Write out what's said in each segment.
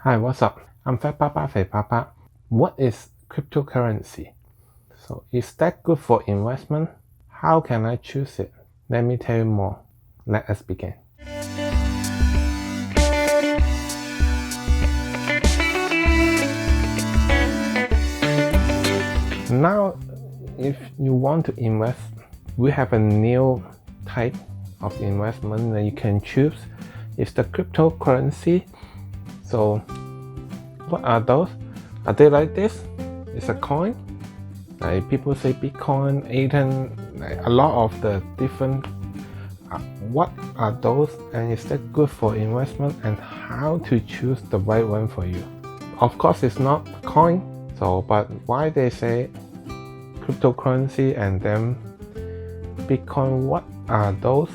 Hi, what's up? I'm fatbabamike. What is cryptocurrency? So, is that good for investment? How can I choose it? Let me tell you more. Let us begin. Now, if you want to invest, we have a new type of investment that you can choose. It's the cryptocurrency. So, what are those? Are they like this? It's a coin. Like people say Bitcoin, Ethan, like a lot of the different. What are those, and is that good for investment, and how to choose the right one for you? Of course, it's not coin. So, but why they say cryptocurrency and then Bitcoin? What are those?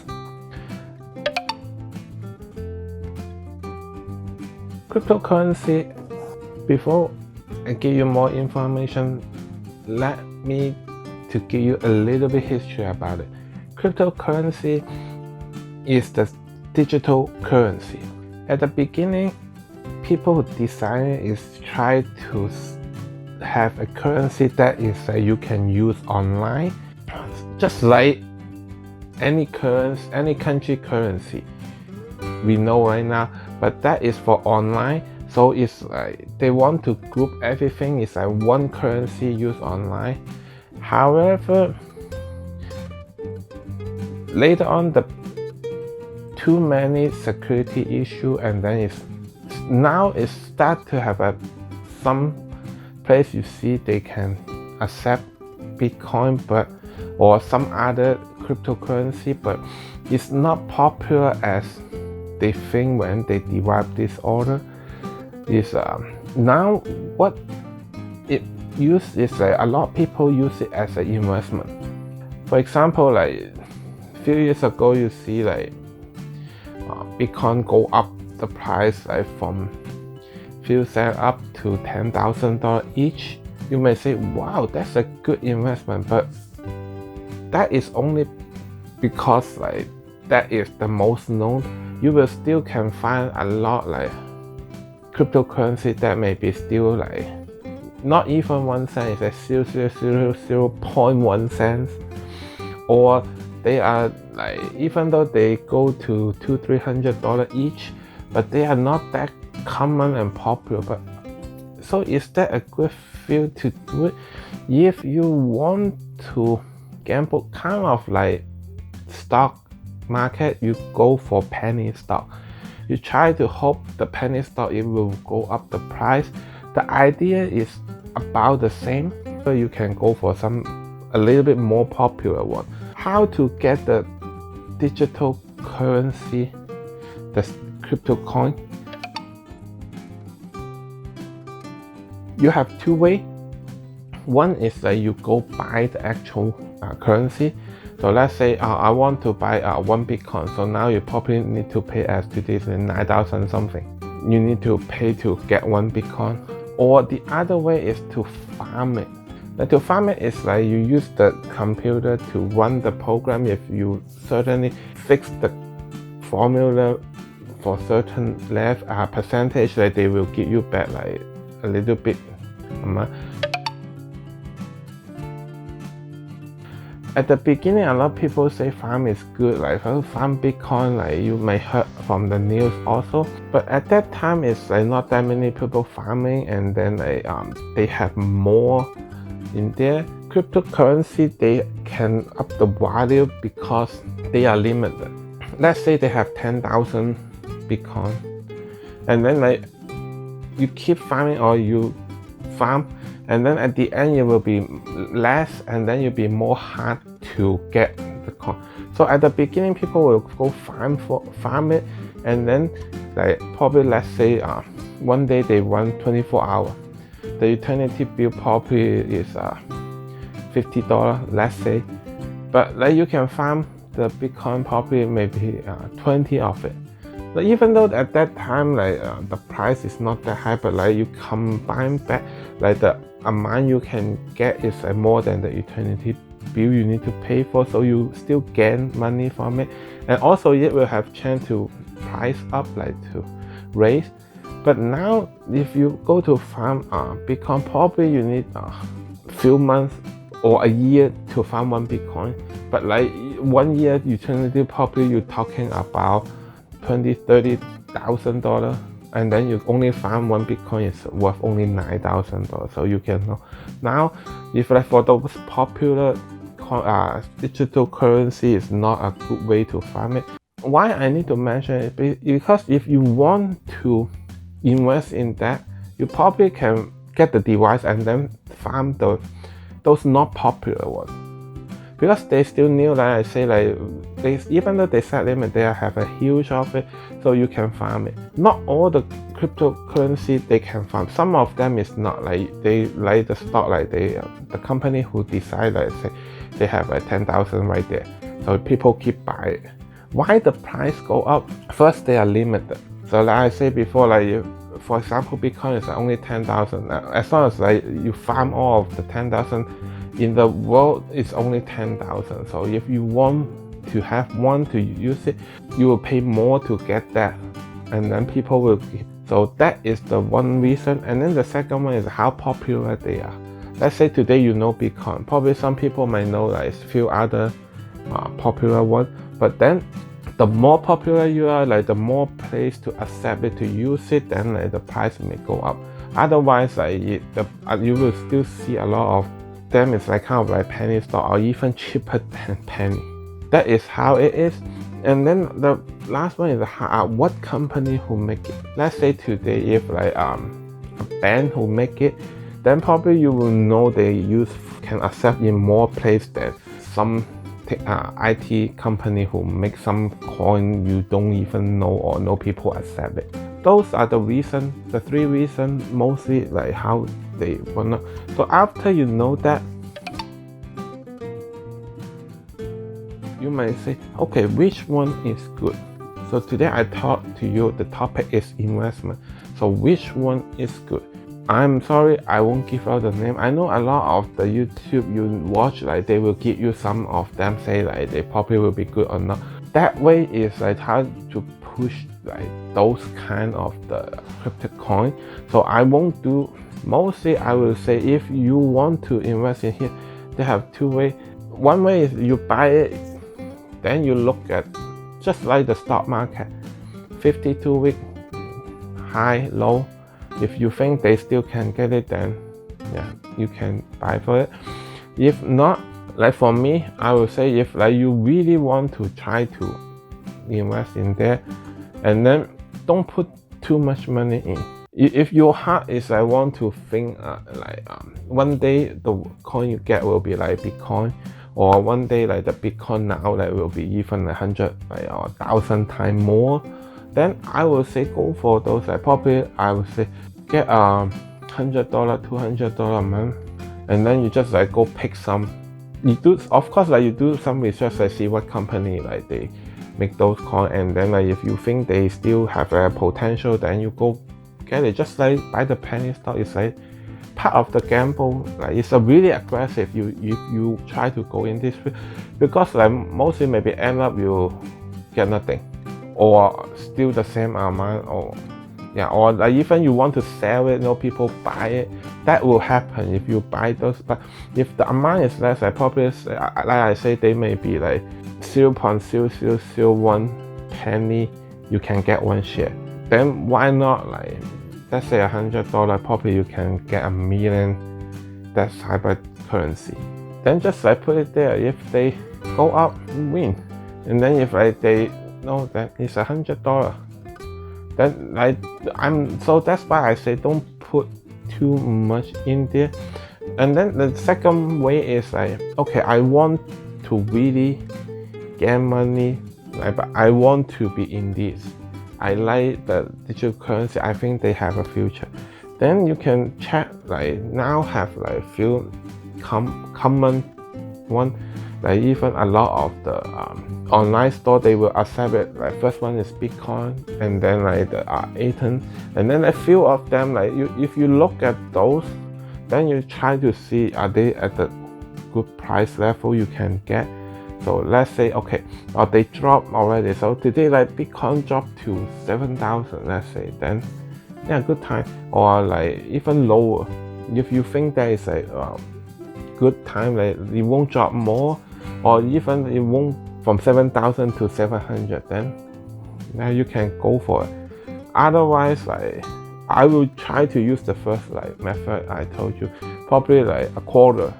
Cryptocurrency. Before I give you more information, let me to give you a little bit history about it. Cryptocurrency is the digital currency. At the beginning, people who design it is try to have a currency that is you can use online, just like any country currency we know right now, but that is for online. So it's like they want to group everything. It's like one currency used online. However, later on, the too many security issue, and then it's start to have some place you see they can accept Bitcoin, or some other cryptocurrency, but it's not popular as they think when they derive this order. Is now what it used is a lot of people use it as an investment. For example, like a few years ago, you see like Bitcoin go up the price like from few cents up to $10,000 each. You may say, wow, that's a good investment, but that is only because like that is the most known. You will still can find a lot like cryptocurrency that may be still like not even 1 cent, it's like 0.1 cents, or they are like, even though they go to $200-300 each, but they are not that common and popular. But so is that a good field to do it? If you want to gamble, kind of like stock market, you go for penny stock. You try to hope the penny stock it will go up the price. The idea is about the same, so you can go for a little bit more popular one. How to get the digital currency, the crypto coin? You have two ways. One is that you go buy the actual currency. So let's say I want to buy 1 Bitcoin. So now you probably need to pay, as today is 9,000 something. You need to pay to get 1 Bitcoin. Or the other way is to farm it. Now, to farm it is like you use the computer to run the program. If you certainly fix the formula for certain percentage, like they will give you back like a little bit. At the beginning, a lot of people say farm is good, like farm Bitcoin, like you may heard from the news also. But at that time, it's like not that many people farming, and then they have more in there. Cryptocurrency, they can up the value because they are limited. Let's say they have 10,000 Bitcoin, and then like you keep farming or you farm, and then at the end it will be less, and then you'll be more hard to get the coin. So at the beginning, people will go farm it, and then like probably let's say one day they run 24 hours. The utility bill probably is $50, let's say, but like you can farm the Bitcoin probably maybe 20 of it. But even though at that time like the price is not that high, but like you combine that, like the amount you can get is more than the utility bill you need to pay for, so you still gain money from it. And also it will have chance to price up, like to raise. But now if you go to farm Bitcoin, probably you need a few months or a year to farm one Bitcoin. But like 1 year utility, probably you're talking about $20,000-$30,000, and then you only farm one Bitcoin is worth only $9,000. So you can know now, if like for those popular digital currency is not a good way to farm it. Why I need to mention it? Because if you want to invest in that, you probably can get the device and then farm those not popular ones, because they still new. Like I say, like even though they set limit, they have a huge of it, so you can farm it. Not all the cryptocurrency they can farm. Some of them is not, like they like the stock, like the company who decide, like say they have a 10,000 right there, so people keep buying it. Why the price go up? First, they are limited. So like I said before, like for example, Bitcoin is only 10,000. As long as like you farm all of the 10,000 in the world, it's only 10,000. So if you want to have one to use it, you will pay more to get that, and then people will keep. So that is the one reason. And then the second one is how popular they are. Let's say today you know Bitcoin. Probably some people might know like a few other popular ones, but then the more popular you are, like the more place to accept it, to use it, then like the price may go up. Otherwise, like you will still see a lot of them. It's like kind of like penny stock or even cheaper than penny. That is how it is. And then the last one is what company who make it. Let's say today, if like a band who make it, then probably you will know they can accept in more place than some IT company who make some coin you don't even know, or no people accept it. Those are the three reasons mostly, like how they wanna. So after you know that, you might say, okay, which one is good? So today I talked to you, the topic is investment. So which one is good? I'm sorry, I won't give out the name. I know a lot of the YouTube you watch, like they will give you some of them, say like they probably will be good or not. That way is like how to push like those kind of the crypto coin. So I won't do. Mostly I will say, if you want to invest in here, they have two ways. One way is you buy it, then you look at just like the stock market, 52-week high, low. If you think they still can get it, then yeah, you can buy for it. If not, like for me, I will say, if like you really want to try to invest in there, and then don't put too much money in. If your heart is I want to think one day the coin you get will be like Bitcoin, or one day like the Bitcoin now like will be even 100 or 1,000 times more, then I will say go for those. Like probably I would say get $100, $200 a month, and then you just like go pick some. You do, of course, like you do some research, like see what company like they make those coins, and then like if you think they still have a potential, then you go get it. Just like buy the penny stock, it's like part of the gamble. Like it's a really aggressive. You try to go in this, because like mostly maybe end up you get nothing, or still the same amount, or like even you want to sell it, no people buy it. That will happen if you buy those. But if the amount is less, I probably say, like I say, they may be like 0.0001 penny you can get one share. Then why not, like let's say $100, probably you can get 1 million. That's cyber currency. Then just like put it there. If they go up, you win. And then if like they know that it's $100, then like so that's why I say don't put too much in there. And then the second way is like, okay, I want to really get money, like, but I want to be in this. I like the digital currency. I think they have a future. Then you can check, like now have like few common one. Like even a lot of the online store, they will accept it. Like first one is Bitcoin, and then like the Ethan, and then a few of them, like if you look at those, then you try to see are they at the good price level you can get. So let's say, okay, or they drop already. So today like Bitcoin dropped to 7,000, let's say, then yeah, good time, or like even lower. If you think that is a good time, like it won't drop more, or even it won't from 7,000 to 700, then now you can go for it. Otherwise, like I will try to use the first like method I told you, probably like a quarter.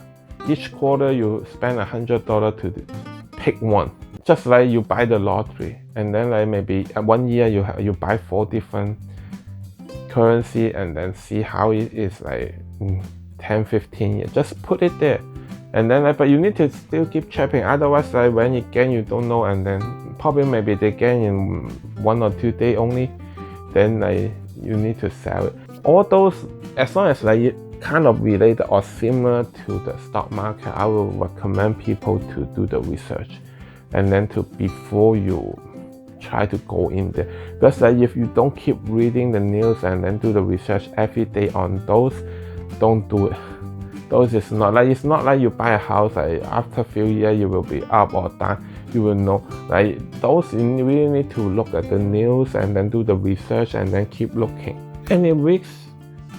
Each quarter you spend $100 to pick one, just like you buy the lottery, and then like maybe 1 year you buy 4 different currency, and then see how it is like 10-15 years. Just put it there, and then like, but you need to still keep checking. Otherwise, like when it gain, you don't know, and then probably maybe they gain in 1 or 2 days only. Then like you need to sell it. All those, as long as like it kind of related or similar to the stock market, I will recommend people to do the research, and then to before you try to go in there. Because like if you don't keep reading the news and then do the research every day on those, don't do it. Those is not like, it's not like you buy a house, like after a few years you will be up or down. You will know. Like those, you really need to look at the news and then do the research and then keep looking. Any risks?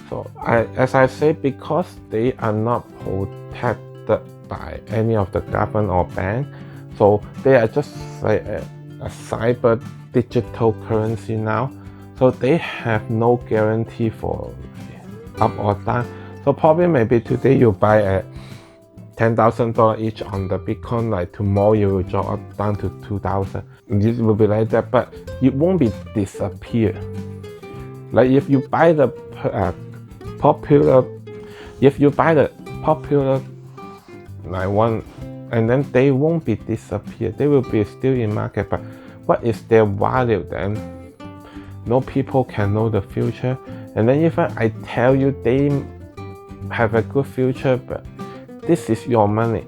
So as I say, because they are not protected by any of the government or bank, so they are just like a cyber digital currency now. So they have no guarantee for up or down. So probably maybe today you buy a $10,000 each on the Bitcoin, like tomorrow you will drop down to 2,000. This will be like that, but it won't be disappear. Like if you buy the popular like one, and then they won't be disappear. They will be still in market, but what is their value then? No people can know the future. And then if I tell you they have a good future, but this is your money.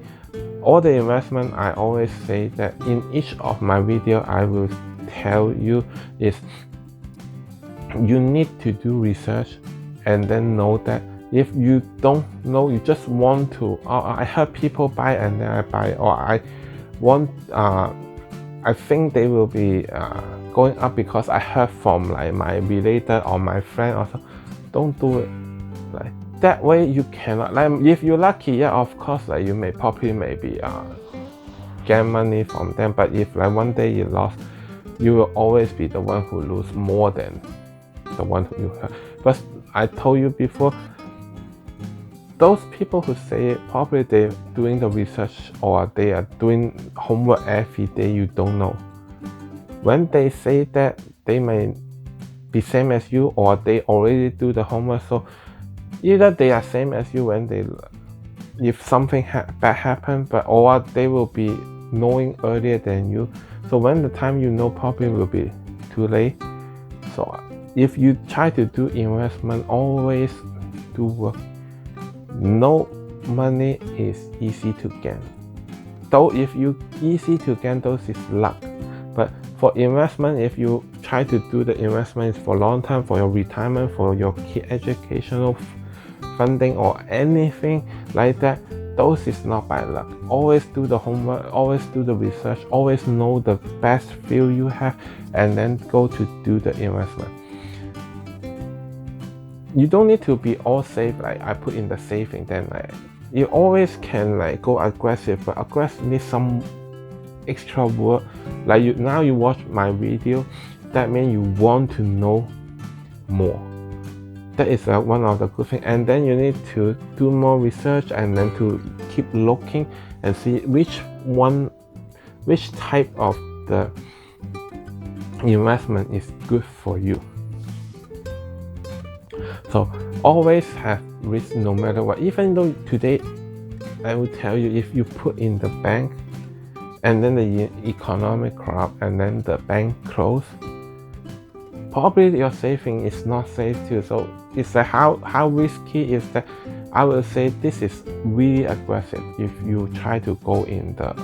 All the investment, I always say that in each of my video I will tell you is you need to do research, and then know that if you don't know, you just want to, I heard people buy and then I buy, or I want, I think they will be going up because I heard from like my related or my friend or so. Don't do it. Like that way you cannot, like if you're lucky, yeah, of course, like you may probably maybe get money from them, but if like one day you lost, you will always be the one who lose more than the one who you heard. But I told you before, those people who say it, probably they're doing the research or they are doing homework every day. You don't know. When they say that, they may be same as you, or they already do the homework. So either they are same as you when they, if something bad happen, but or they will be knowing earlier than you. So when the time you know, probably will be too late. So if you try to do investment, always do work. No money is easy to gain. Though if you easy to gain, those is luck. But for investment, if you try to do the investments for long time, for your retirement, for your kid educational funding or anything like that, those is not by luck. Always do the homework, always do the research, always know the best field you have, and then go to do the investment. You don't need to be all safe, like I put in the saving, then like you always can like go aggressive, but aggressive needs some extra work. Like now you watch my video, that means you want to know more. That is one of the good things. And then you need to do more research, and then to keep looking and see which type of the investment is good for you. So always have risk no matter what. Even though today I will tell you, if you put in the bank and then the economic collapse and then the bank close, probably your saving is not safe too. So it's like how risky is that? I will say this is really aggressive if you try to go in the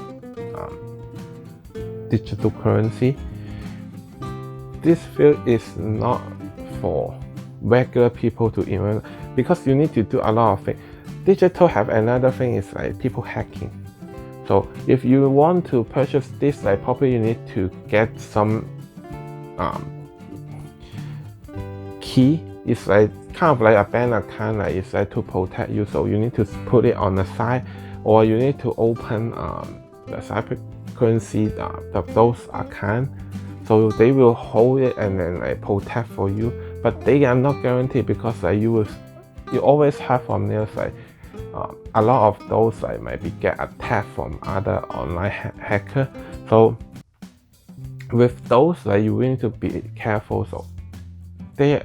digital currency. This field is not for regular people to invest, because you need to do a lot of things. Digital have another thing is like people hacking. So if you want to purchase this, like probably you need to get some key it's like kind of like a bank account, like it's like to protect you, so you need to put it on the side, or you need to open the cyber currency those accounts, so they will hold it and then like protect for you, but they are not guaranteed, because like you always have from there like a lot of those like might be get attacked from other online hacker. So with those like you really need to be careful. So they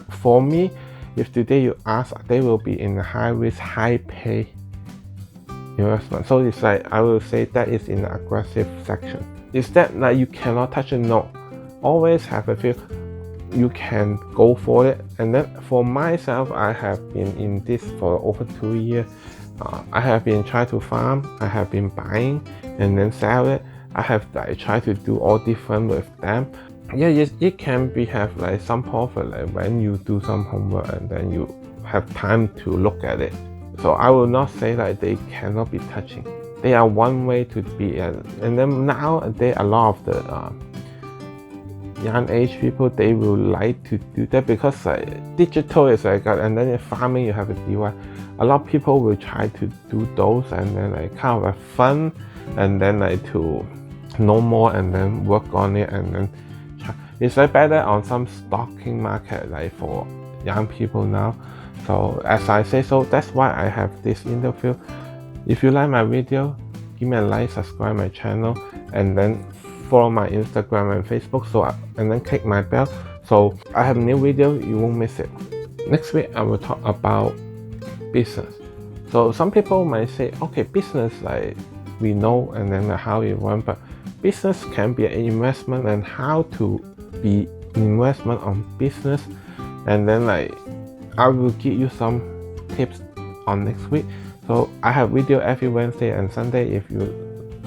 for me, if today you ask, they will be in a high risk, high pay investment. So it's like I will say that is in the aggressive section. Is that like you cannot touch it? No, always have a feel you can go for it. And then for myself, I have been in this for over 2 years. I have been trying to farm, I have been buying and then sell it. I have like tried to do all different with them. Yeah, yes, it can be have like some profit like when you do some homework and then you have time to look at it. So I will not say like they cannot be touching. They are one way to be, and then nowadays a lot of the young age people, they will like to do that, because digital is like and then in farming you have a DIY. A lot of people will try to do those and then like kind of a fun, and then like to know more and then work on it, and then it's like better on some stocking market like for young people now. So as I say, so that's why I have this interview. If you like my video, give me a like, subscribe my channel, and then follow my Instagram and Facebook, and then click my bell, so I have new video, you won't miss it. Next week I will talk about business. So some people might say, okay, business like we know and then how it runs, but business can be an investment, and how to be investment on business, and then like I will give you some tips on next week. So I have video every Wednesday and Sunday.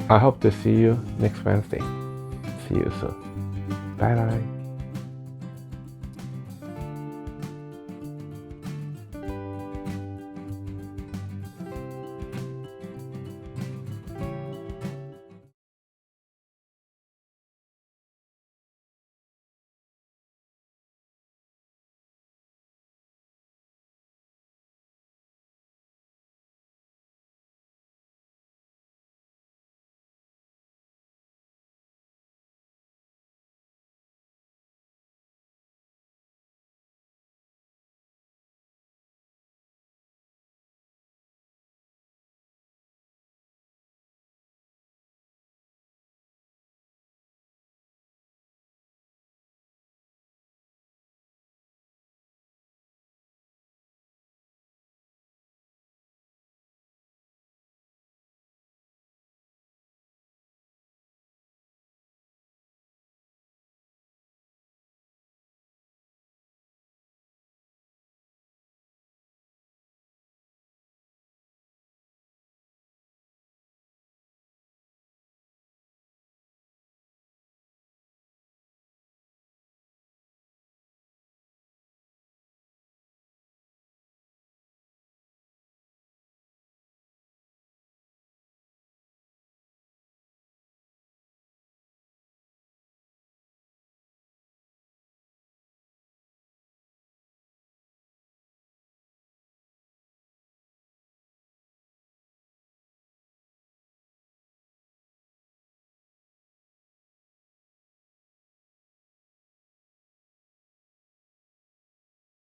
I hope to see you next Wednesday. See you soon. Bye bye.